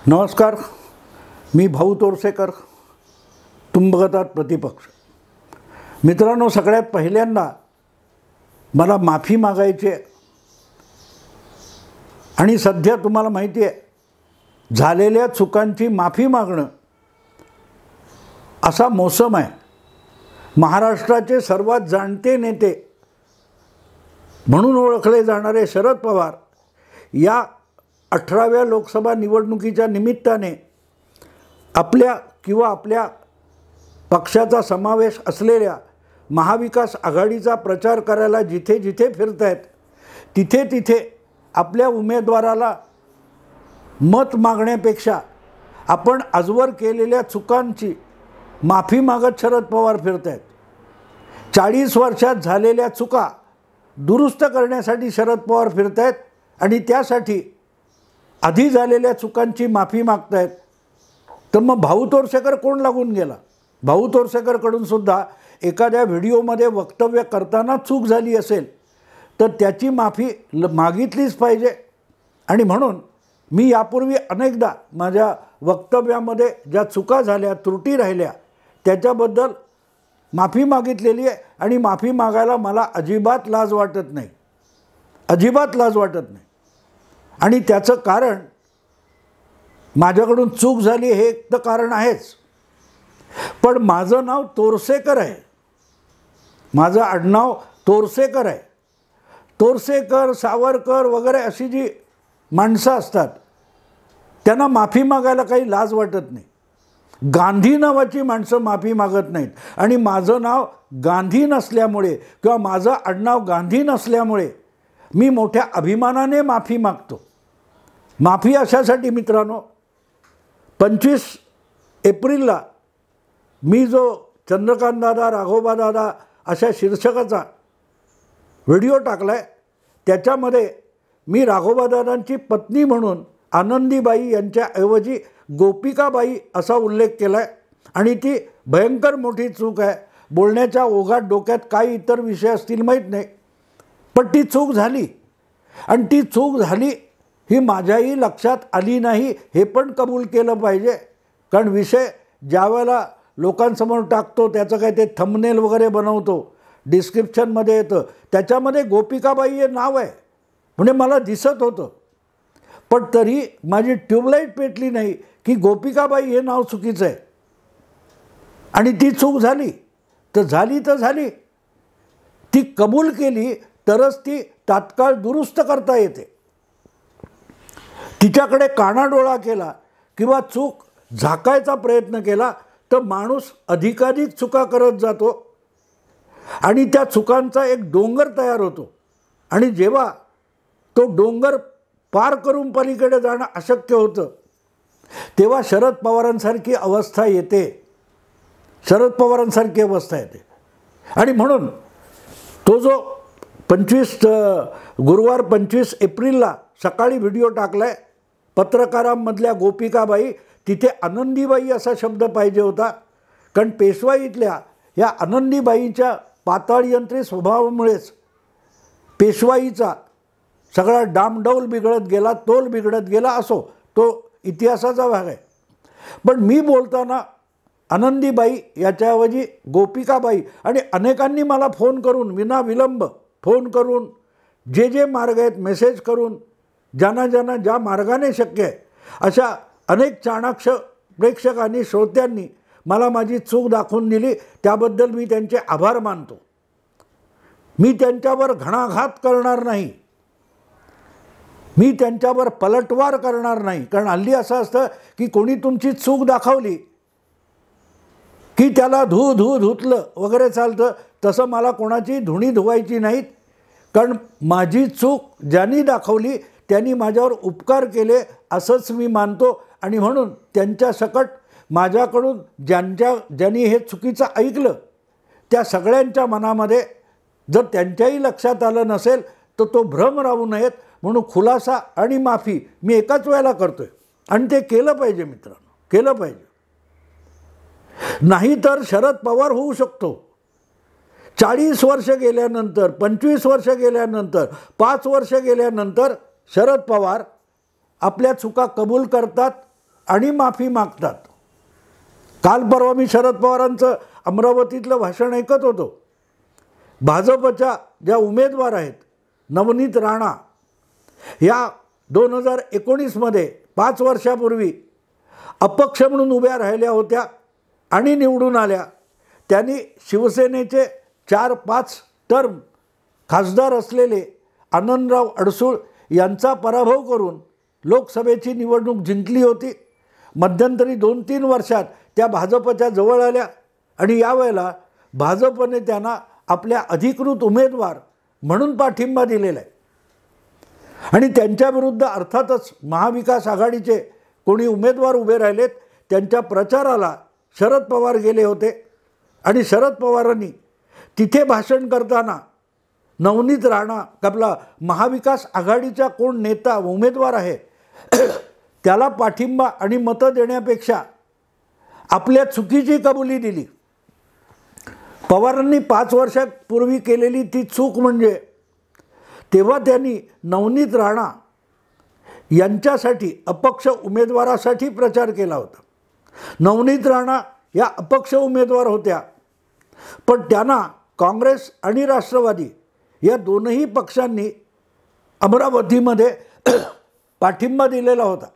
नमस्कार, मी भाऊ तोरसेकर. तुम्ही बघत आहात प्रतिपक्ष. मित्रांनो, सगळ्यात पहिल्यांदा मला माफी मागायची आहे. आणि सध्या तुम्हाला माहिती आहे, झालेल्या चुकांची माफी मागणं असा मोसम आहे. महाराष्ट्राचे सर्वात जाणते नेते म्हणून ओळखले जाणारे शरद पवार या 18व्या लोकसभा निवडणुकीच्या निमित्ताने आपल्या पक्षाचा समावेश असलेल्या महाविकास आघाडीचा प्रचार करायला जिथे जिथे फिरत आहेत, तिथे तिथे आपल्या उमेदवाराला मत मागण्यापेक्षा आपण आजवर केलेल्या चुकांची माफी मागत शरद पवार फिरत आहेत. 40 वर्षात झालेल्या चुका दुरुस्त करण्यासाठी शरद पवार फिरत आहेत आणि त्यासाठी आधी झालेल्या चुकांची माफी मागत आहेत. तर मग भाऊ तोरसेकर कोण लागून गेला? भाऊ तोरसेकरकडून सुद्धा एखाद्या व्हिडिओमध्ये वक्तव्य करताना चूक झाली असेल तर त्याची माफी मागितलीच पाहिजे. आणि म्हणून मी यापूर्वी अनेकदा माझ्या वक्तव्यामध्ये ज्या चुका झाल्या, त्रुटी राहिल्या, त्याच्याबद्दल माफी मागितलेली आहे. आणि माफी मागायला मला अजिबात लाज वाटत नाही, अजिबात लाज वाटत नाही. आणि त्याचं कारण, माझ्याकडून चूक झाली हे एक तर कारण आहेच, पण माझं नाव तोरसेकर आहे, माझं आडनाव तोरसेकर आहे. तोरसेकर, सावरकर वगैरे अशी जी माणसं असतात त्यांना माफी मागायला काही लाज वाटत नाही. गांधी नावाची माणसं माफी मागत नाहीत. आणि माझं नाव गांधी नसल्यामुळे किंवा माझं आडनाव गांधी नसल्यामुळे मी मोठ्या अभिमानाने माफी मागतो. माफी अशासाठी मित्रांनो, 25 एप्रिलला मी जो चंद्रकांत दादा, राघोबा दादा अशा शीर्षकाचा व्हिडिओ टाकला आहे, त्याच्यामध्ये मी राघोबा दादांची पत्नी म्हणून आनंदीबाई यांच्याऐवजी गोपिकाबाई असा उल्लेख केला आहे. आणि ती भयंकर मोठी चूक आहे. बोलण्याच्या ओघात डोक्यात काय इतर विषय असतील माहीत नाही, पण ती चूक झाली. आणि ती चूक झाली ही माझ्याही लक्षात आली नाही हे पण कबूल केलं पाहिजे. कारण विषय ज्या वेळेला लोकांसमोर टाकतो, त्याचं काय ते थंबनेल वगैरे बनवतो, डिस्क्रिप्शनमध्ये येतं, त्याच्यामध्ये गोपिकाबाई हे नाव आहे. म्हणजे मला दिसत होतं, पण तरी माझी ट्यूबलाईट पेटली नाही की गोपिकाबाई हे नाव चुकीचं आहे. आणि ती चूक झाली तर झाली, ती कबूल केली तरच ती तात्काळ दुरुस्त करता येते. तिच्याकडे कानाडोळा केला किंवा चूक झाकायचा प्रयत्न केला तर माणूस अधिकाधिक चुका करत जातो आणि त्या चुकांचा एक डोंगर तयार होतो. आणि जेव्हा तो डोंगर पार करून पलीकडे जाणं अशक्य होतं, तेव्हा शरद पवारांसारखी अवस्था येते, शरद पवारांसारखी अवस्था येते. आणि म्हणून तो जो गुरुवार 25 एप्रिलला सकाळी व्हिडिओ टाकला आहे, पत्रकारांमधल्या गोपिकाबाई, तिथे आनंदीबाई असा शब्द पाहिजे होता. कारण पेशवाईतल्या या आनंदीबाईंच्या पाताळयंत्री स्वभावामुळेच पेशवाईचा सगळा डामडौल बिघडत गेला, तोल बिघडत गेला. असो, तो इतिहासाचा भाग आहे. पण मी बोलताना आनंदीबाई याच्याऐवजी गोपिकाबाई, आणि अनेकांनी मला फोन करून, विनाविलंब फोन करून, जे मार्ग आहेत मेसेज करून, ज्यांना ज्या मार्गाने शक्य आहे अशा अनेक चाणाक्ष प्रेक्षकांनी, श्रोत्यांनी मला माझी चूक दाखवून दिली. त्याबद्दल मी त्यांचे आभार मानतो. मी त्यांच्यावर घणाघात करणार नाही, मी त्यांच्यावर पलटवार करणार नाही. कारण हल्ली असं असतं की कोणी तुमची चूक दाखवली की त्याला धुतलं वगैरे चालतं. तसं मला कोणाची धुणी धुवायची नाहीत. कारण माझी चूक ज्यांनी दाखवली त्यांनी माझ्यावर उपकार केले असंच मी मानतो. आणि म्हणून त्यांच्या सकट माझ्याकडून ज्यांनी हे चुकीचं ऐकलं त्या सगळ्यांच्या मनामध्ये जर त्यांच्याही लक्षात आलं नसेल तर तो भ्रम राहू नयेत म्हणून खुलासा आणि माफी मी एकाच वेळेला करतो आहे. आणि ते केलं पाहिजे मित्रांनो, केलं पाहिजे. नाहीतर शरद पवार होऊ शकतो. 40 वर्ष गेल्यानंतर, 25 वर्ष गेल्यानंतर, 5 वर्ष गेल्यानंतर शरद पवार आपल्या चुका कबूल करतात आणि माफी मागतात. काल परवा मी शरद पवारांचं अमरावतीतलं भाषण ऐकत होतो. भाजपच्या ज्या उमेदवार आहेत नवनीत राणा, या 2019मध्ये 5 वर्षापूर्वी अपक्ष म्हणून उभ्या राहिल्या होत्या आणि निवडून आल्या. त्यांनी शिवसेनेचे 4-5 टर्म खासदार असलेले आनंदराव अडसूळ यांचा पराभव करून लोकसभेची निवडणूक जिंकली होती. मध्यंतरी 2-3 वर्षात त्या भाजपच्या जवळ आल्या आणि यावेळेला भाजपने त्यांना आपल्या अधिकृत उमेदवार म्हणून पाठिंबा दिलेला आहे. आणि त्यांच्याविरुद्ध अर्थातच महाविकास आघाडीचे कोणी उमेदवार उभे राहिलेत. त्यांच्या प्रचाराला शरद पवार गेले होते आणि शरद पवारांनी तिथे भाषण करताना नवनीत राणा आपला महाविकास आघाडीचा कोण नेता उमेदवार आहे त्याला पाठिंबा आणि मतं देण्यापेक्षा आपल्या चुकीची कबुली दिली. पवारांनी 5 वर्षापूर्वी केलेली ती चूक म्हणजे तेव्हा त्यांनी नवनीत राणा यांच्यासाठी अपक्ष उमेदवारासाठी प्रचार केला होता. नवनीत राणा या अपक्ष उमेदवार होत्या, पण त्यांना काँग्रेस आणि राष्ट्रवादी या दोनही पक्षांनी अमरावतीमध्ये पाठिंबा दिलेला होता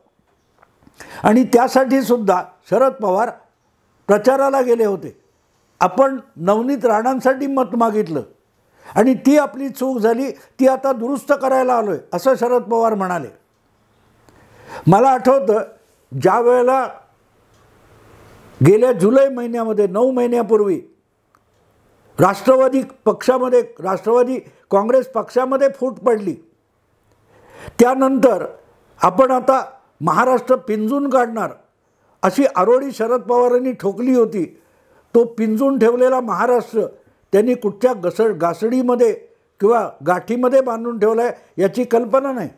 आणि त्यासाठी सुद्धा शरद पवार प्रचाराला गेले होते. आपण नवनीत राणांसाठी मत मागितलं आणि ती आपली चूक झाली, ती आता दुरुस्त करायला आलो आहे असं शरद पवार म्हणाले. मला आठवतं ज्या वेळेला गेल्या जुलै महिन्यामध्ये 9 महिन्यापूर्वी राष्ट्रवादी काँग्रेस पक्षामध्ये फूट पडली, त्यानंतर आपण आता महाराष्ट्र पिंजून काढणार अशी आरोळी शरद पवारांनी ठोकली होती. तो पिंजून ठेवलेला महाराष्ट्र त्यांनी कुठच्या गासडीमध्ये किंवा गाठीमध्ये बांधून ठेवला आहे याची कल्पना नाही.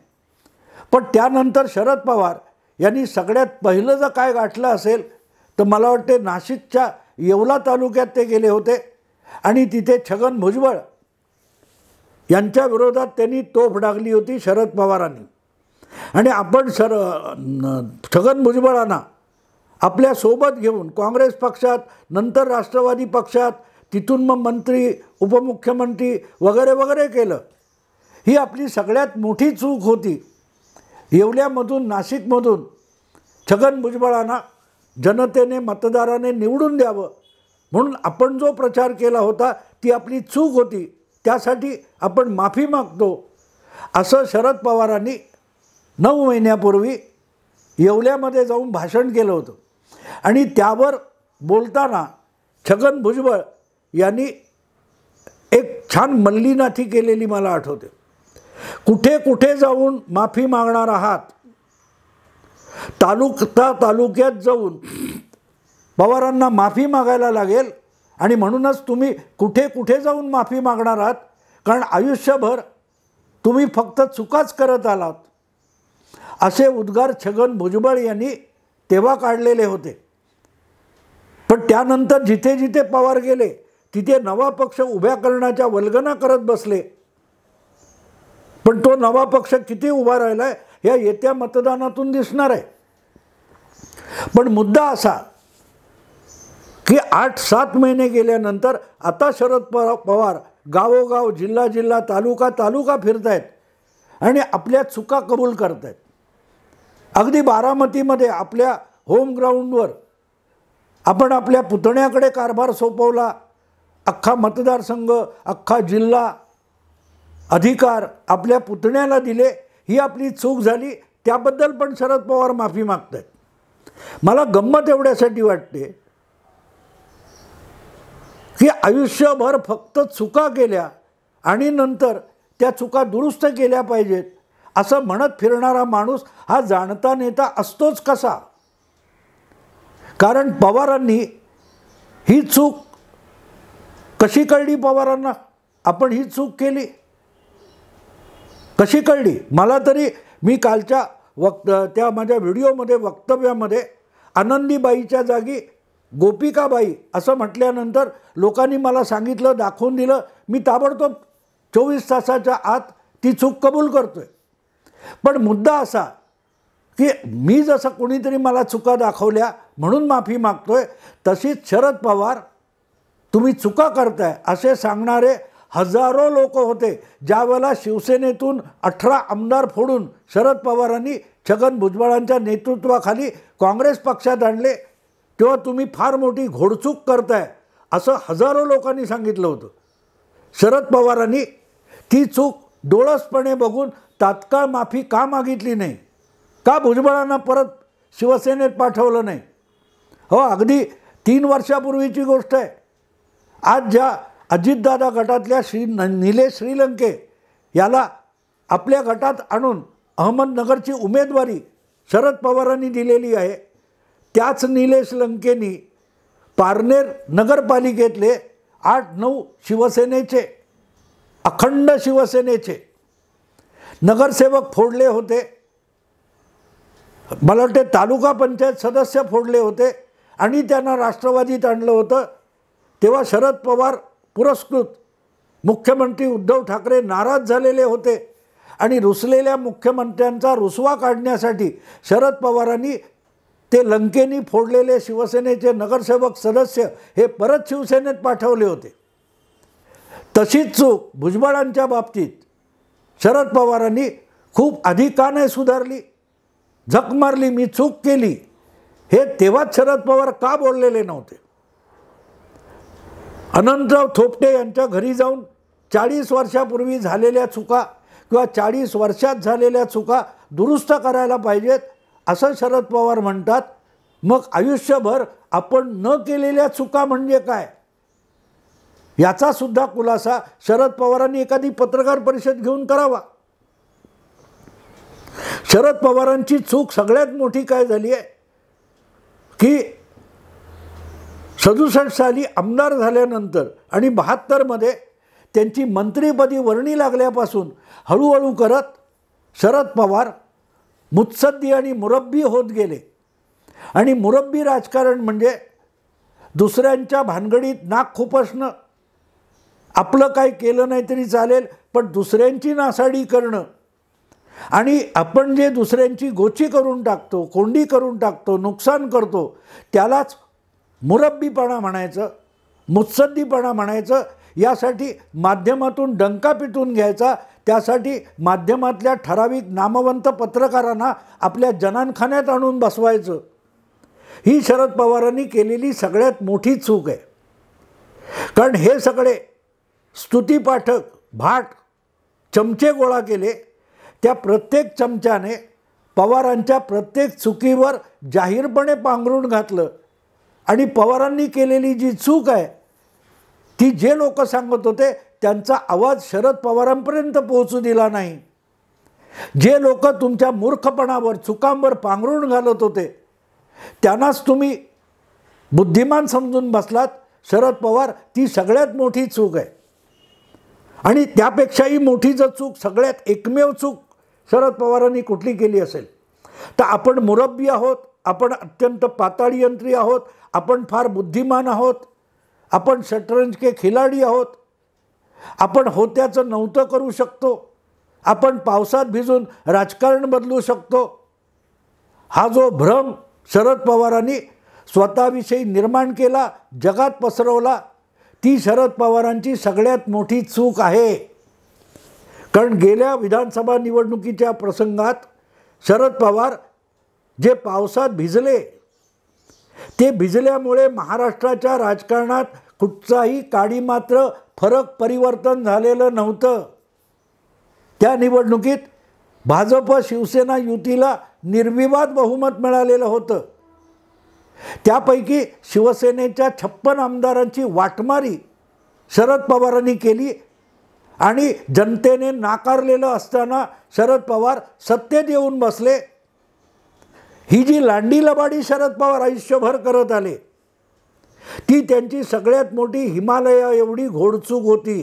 पण त्यानंतर शरद पवार यांनी सगळ्यात पहिलं जर काय गाठलं असेल तर मला वाटते नाशिकच्या येवला तालुक्यात ते गेले होते आणि तिथे छगन भुजबळ यांच्या विरोधात त्यांनी तोफ डागली होती शरद पवारांनी. आणि आपण छगन भुजबळांना आपल्यासोबत घेऊन काँग्रेस पक्षात, नंतर राष्ट्रवादी पक्षात, तिथून मग मंत्री, उपमुख्यमंत्री वगैरे वगैरे केलं. ही आपली सगळ्यात मोठी चूक होती. येवल्यामधून, नाशिकमधून छगन भुजबळांना जनतेने, मतदाराने निवडून द्यावं म्हणून आपण जो प्रचार केला होता ती आपली चूक होती, त्यासाठी आपण माफी मागतो असं शरद पवारांनी 9 महिन्यापूर्वी येवल्यामध्ये जाऊन भाषण केलं होतं. आणि त्यावर बोलताना छगन भुजबळ यांनी एक छान मल्लीनाथी केलेली मला आठवते. कुठे कुठे जाऊन माफी मागणार आहात, तालुक्यात जाऊन पवारांना माफी मागायला लागेल आणि म्हणूनच तुम्ही कुठे कुठे जाऊन माफी मागणार आहात, कारण आयुष्यभर तुम्ही फक्त चुकाच करत आलात असे उद्गार छगन भुजबळ यांनी तेव्हा काढलेले होते. पण त्यानंतर जिथे जिथे पवार गेले तिथे नवा पक्ष उभ्या करण्याच्या वल्गना करत बसले. पण तो नवा पक्ष किती उभा राहिला आहे या येत्या मतदानातून दिसणार आहे. पण मुद्दा असा की 8-7 महिने गेल्यानंतर आता शरद पवार गावोगाव, जिल्हा जिल्हा, तालुका फिरतायत आणि आपल्या चुका कबूल करतायत. अगदी बारामतीमध्ये आपल्या होम ग्राउंडवर आपण आपल्या पुतण्याकडे कारभार सोपवला. अख्खा मतदारसंघ, अख्खा जिल्हा, अधिकार आपल्या पुतण्याला दिले. ही आपली चूक झाली, त्याबद्दल पण शरद पवार माफी मागतायत. मला गंमत एवढ्यासाठी वाटते की आयुष्यभर फक्त चुका केल्या आणि नंतर त्या चुका दुरुस्त केल्या पाहिजेत असं म्हणत फिरणारा माणूस हा जाणता नेता असतोच कसा? कारण पवारांनी ही चूक कशी कळली पवारांना? आपण ही चूक केली कशी कळली? मला तरी मी कालच्या त्या माझ्या व्हिडिओमध्ये वक्तव्यामध्ये आनंदीबाईच्या जागी गोपिकाबाई असं म्हटल्यानंतर लोकांनी मला सांगितलं, दाखवून दिलं. मी ताबडतोब 24 तासाच्या आत ती चूक कबूल करतोय. पण मुद्दा असा की मी जसं कोणीतरी मला चुका दाखवल्या म्हणून माफी मागतोय, तशीच शरद पवार तुम्ही चुका करताय असे सांगणारे हजारो लोक होते. ज्यावेळेला शिवसेनेतून 18 आमदार फोडून शरद पवारांनी छगन भुजबळांच्या नेतृत्वाखाली काँग्रेस पक्षात आणले, तेव्हा तुम्ही फार मोठी घोडचूक करताय असं हजारो लोकांनी सांगितलं होतं. शरद पवारांनी ती चूक डोळसपणे बघून तात्काळ माफी का मागितली नाही? का भुजबळांना परत शिवसेनेत पाठवलं नाही? हो, अगदी 3 वर्षापूर्वीची गोष्ट आहे. आज ज्या अजितदादा गटातल्या निलेश श्रीलंके याला आपल्या गटात आणून अहमदनगरची उमेदवारी शरद पवारांनी दिलेली आहे, त्याच निलेश लंकेनी पारनेर नगरपालिकेतले 8-9 शिवसेनेचे, अखंड शिवसेनेचे नगरसेवक फोडले होते. मला वाटते तालुका पंचायत सदस्य फोडले होते आणि त्यांना राष्ट्रवादीत आणलं होतं. तेव्हा शरद पवार पुरस्कृत मुख्यमंत्री उद्धव ठाकरे नाराज झालेले होते आणि रुसलेल्या मुख्यमंत्र्यांचा रुसवा काढण्यासाठी शरद पवारांनी ते लंकेनी फोडलेले शिवसेनेचे नगरसेवक सदस्य हे परत शिवसेनेत पाठवले होते. तशीच चूक भुजबळांच्या बाबतीत शरद पवारांनी खूप आधी का नाही सुधारली? झक मारली, मी चूक केली, हे तेव्हाच शरद पवार का बोललेले नव्हते? अनंतराव थोपटे यांच्या घरी जाऊन 40 वर्षापूर्वी झालेल्या चुका किंवा 40 वर्षात झालेल्या चुका दुरुस्त करायला पाहिजेत असं शरद पवार म्हणतात. मग आयुष्यभर आपण न केलेल्या चुका म्हणजे काय याचा सुद्धा खुलासा शरद पवारांनी एखादी पत्रकार परिषद घेऊन करावा. शरद पवारांची चूक सगळ्यात मोठी काय झाली आहे की 67 साली आमदार झाल्यानंतर आणि 72 मध्ये त्यांची मंत्रिपदी वर्णी लागल्यापासून हळूहळू करत शरद पवार मुत्सद्दी आणि मुरब्बी होत गेले. आणि मुरब्बी राजकारण म्हणजे दुसऱ्यांच्या भानगडीत नाक खुपसणं, आपलं काही केलं नाही तरी चालेल पण दुसऱ्यांची नासाडी करणं, आणि आपण जे दुसऱ्यांची गोची करून टाकतो, कोंडी करून टाकतो, नुकसान करतो, त्यालाच मुरब्बीपणा म्हणायचं, मुत्सद्दीपणा म्हणायचं. यासाठी माध्यमातून डंका पिटून घ्यायचा, त्यासाठी माध्यमातल्या ठराविक नामवंत पत्रकारांना आपल्या जनानखान्यात आणून बसवायचं. ही शरद पवारांनी केलेली सगळ्यात मोठी चूक आहे. कारण हे सगळे स्तुतीपाठक भाट चमचे गोळा केले, त्या प्रत्येक चमच्याने पवारांच्या प्रत्येक चुकीवर जाहीरपणे पांघरून घातलं आणि पवारांनी केलेली जी चूक आहे ती जे लोक सांगत होते त्यांचा आवाज शरद पवारांपर्यंत पोहोचू दिला नाही. जे लोक तुमच्या मूर्खपणावर चुकांवर पांघरून घालत होते त्यांनाच तुम्ही बुद्धिमान समजून बसलात. शरद पवार ती सगळ्यात मोठी चूक आहे. आणि त्यापेक्षाही मोठी जर चूक, सगळ्यात एकमेव चूक शरद पवारांनी कुठली केली असेल तर आपण मुरब्बी आहोत, आपण अत्यंत पाताळी यंत्री आहोत, आपण फार बुद्धिमान आहोत, आपण शतरंज के खिलाडी आहोत, आपण होत्याचं नव्हतं करू शकतो, आपण पावसात भिजून राजकारण बदलू शकतो. हा जो भ्रम शरद पवारांनी स्वतःविषयी निर्माण केला, जगात पसरवला, ती शरद पवारांची सगळ्यात मोठी चूक आहे. कारण गेल्या विधानसभा निवडणुकीच्या प्रसंगात शरद पवार जे पावसात भिजले, ते भिजल्यामुळे महाराष्ट्राच्या राजकारणात कुठचाही काडी मात्र फरक परिवर्तन झालेलं नव्हतं. त्या निवडणुकीत भाजप शिवसेना युतीला निर्विवाद बहुमत मिळालेलं होतं. त्यापैकी शिवसेनेच्या 56 आमदारांची वाटमारी शरद पवारांनी केली आणि जनतेने नाकारलेलं असताना शरद पवार सत्तेत येऊन बसले. ही जी लांडी लबाडी शरद पवार आयुष्यभर करत आले ती त्यांची सगळ्यात मोठी हिमालया एवढी घोडचूक होती.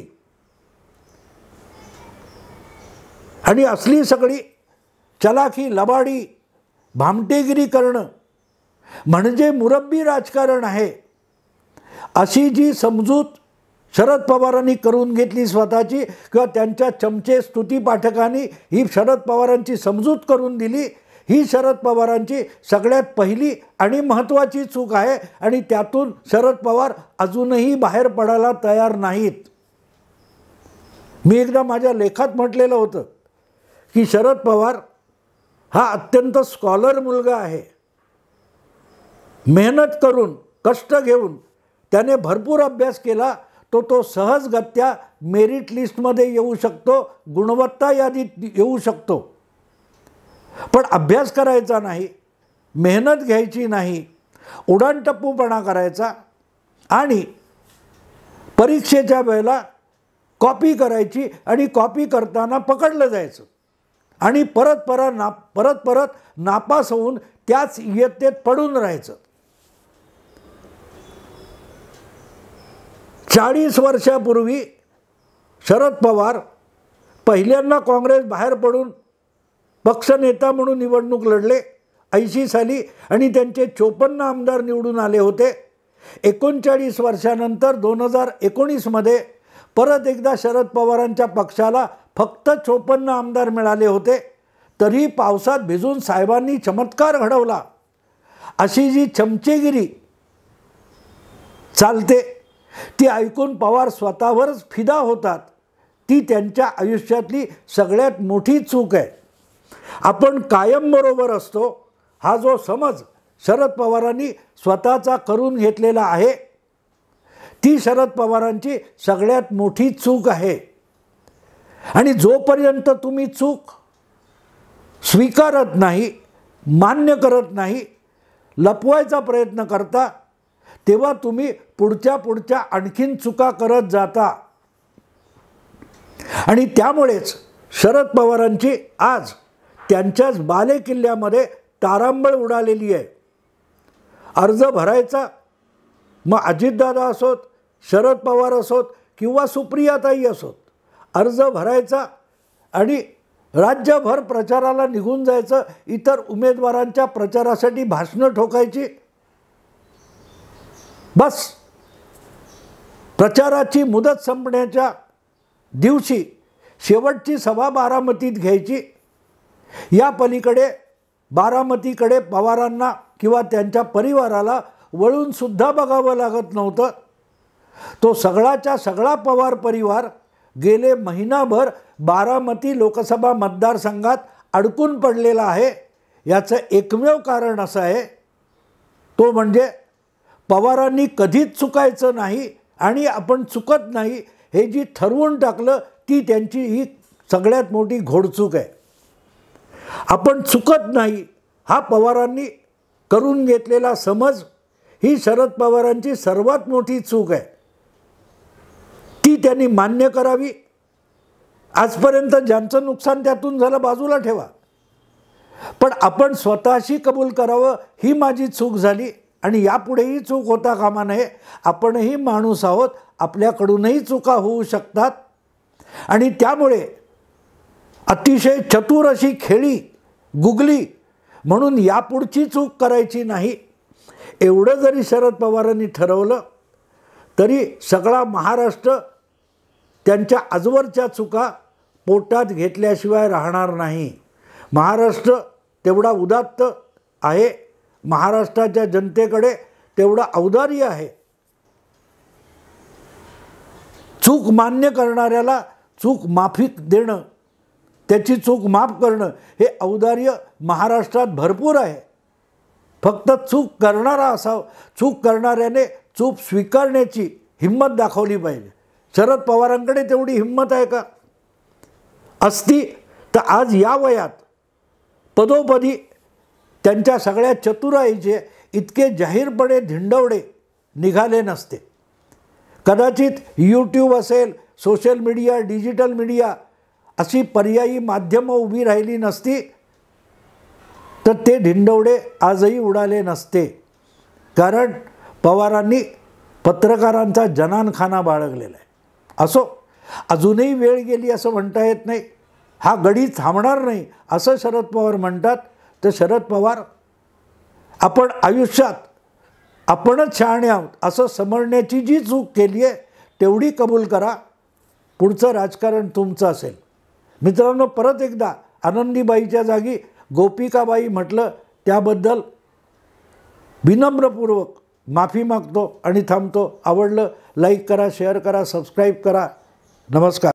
आणि असली सगळी चलाखी, लबाडी, भामटेगिरी करणं म्हणजे मुरब्बी राजकारण आहे, अशी जी समजूत शरद पवारांनी करून घेतली स्वतःची, किंवा त्यांच्या चमचे स्तुती पाठकांनी ही शरद पवारांची समजूत करून दिली, ही शरद पवारांची सगळ्यात पहिली आणि महत्त्वाची चूक आहे आणि त्यातून शरद पवार अजूनही बाहेर पडायला तयार नाहीत. मी एकदा माझ्या लेखात म्हटलेलं होतं की शरद पवार हा अत्यंत स्कॉलर मुलगा आहे. मेहनत करून कष्ट घेऊन त्याने भरपूर अभ्यास केला तो सहजगत्या मेरिट लिस्टमध्ये येऊ शकतो, गुणवत्ता यादीत येऊ शकतो. पण अभ्यास करायचा नाही, मेहनत घ्यायची नाही, उडाणटप्पूपणा करायचा आणि परीक्षेच्या वेळेला कॉपी करायची आणि कॉपी करताना पकडलं जायचं आणि परत परत नापास होऊन त्याच इयत्तेत पडून राहायचं. 40 वर्षापूर्वी शरद पवार पहिल्यांदा काँग्रेस बाहेर पडून पक्षनेता म्हणून निवडणूक लढले 80 साली आणि त्यांचे 54 आमदार निवडून आले होते. 39 वर्षानंतर 2019मध्ये परत एकदा शरद पवारांच्या पक्षाला फक्त 54 आमदार मिळाले होते. तरी पावसात भिजून साहेबांनी चमत्कार घडवला अशी जी चमचेगिरी चालते ती ऐकून पवार स्वतःवरच फिदा होतात. ती त्यांच्या आयुष्यातली सगळ्यात मोठी चूक आहे. आपण कायम बरोबर असतो हा जो समज शरद पवारांनी स्वतःचा करून घेतलेला आहे ती शरद पवारांची सगळ्यात मोठी चूक आहे. आणि जोपर्यंत तुम्ही चूक स्वीकारत नाही, मान्य करत नाही, लपवायचा प्रयत्न करता तेव्हा तुम्ही पुढच्या आणखीन चुका करत जाता. आणि त्यामुळेच शरद पवारांची आज त्यांच्याच बालेकिल्ल्यामध्ये तारांबळ उडालेली आहे. अर्ज भरायचा, मग अजितदादा असोत, शरद पवार असोत किंवा सुप्रियाताई असोत, अर्ज भरायचा आणि राज्यभर प्रचाराला निघून जायचं, इतर उमेदवारांच्या प्रचारासाठी भाषणं ठोकायची. बस प्रचाराची मुदत संपण्याच्या दिवशी शेवटची सभा बारामतीत घ्यायची. या पलीकडे बारामतीकडे पवारांना किंवा त्यांच्या परिवाराला वळूनसुद्धा बघावं लागत नव्हतं. तो सगळाच्या सगळा पवार परिवार गेले महिनाभर बारामती लोकसभा मतदारसंघात अडकून पडलेला आहे. याचं एकमेव कारण असं आहे तो म्हणजे पवारांनी कधीच चुकायचं नाही आणि आपण चुकत नाही हे जी ठरवून टाकलं ती त्यांची ही सगळ्यात मोठी घोडचूक आहे. आपण चुकत नाही हा पवारांनी करून घेतलेला समज ही शरद पवारांची सर्वात मोठी चूक आहे. ती त्यांनी मान्य करावी. आजपर्यंत ज्यांचं नुकसान त्यातून झालं बाजूला ठेवा, पण आपण स्वतःशी कबूल करावं ही माझी चूक झाली आणि यापुढेही चूक होता कामा नये. आपणही माणूस आहोत, आपल्याकडूनही चुका होऊ शकतात आणि त्यामुळे अतिशय चतुर अशी खेळी गुगली म्हणून यापुढची चूक करायची नाही. एवढं जरी शरद पवारांनी ठरवलं तरी सगळा महाराष्ट्र त्यांच्या आजवरच्या चुका पोटात घेतल्याशिवाय राहणार नाही. महाराष्ट्र तेवढा उदात्त आहे, महाराष्ट्राच्या जनतेकडे तेवढं औदार्य आहे. चूक मान्य करणाऱ्याला चूक माफी देणं, त्याची चूक माफ करणं हे औदार्य महाराष्ट्रात भरपूर आहे. फक्त चूक करणारा असावं, चूक करणाऱ्याने चूक स्वीकारण्याची हिंमत दाखवली पाहिजे. शरद पवारांकडे तेवढी हिंमत आहे का? असती तर आज या वयात पदोपदी त्यांच्या सगळ्या चतुराईचे इतके जाहीरपणे धिंडवडे निघाले नसते. कदाचित यूट्यूब असेल, सोशल मीडिया, डिजिटल मीडिया अशी पर्यायी माध्यमं उभी राहिली नसती तर ते धिंडवडे आजही उडाले नसते. कारण पवारांनी पत्रकारांचा जनानखाना बाळगलेला आहे. असो, अजूनही वेळ गेली असं म्हणता येत नाही. हा गडी थांबणार नाही असं शरद पवार म्हणतात. तर शरद पवार, आपण आयुष्यात आपणच शहाणे आहोत असं समजण्याची जी चूक केली आहे तेवढी कबूल करा. पुढचं राजकारण तुमचं असेल. मित्रांनो, परत एकदा आनंदीबाईच्या जागी गोपिकाबाई म्हटलं त्याबद्दल विनम्रपूर्वक माफी मागतो आणि थांबतो. आवडलं लाईक करा, शेअर करा, सबस्क्राईब करा. नमस्कार.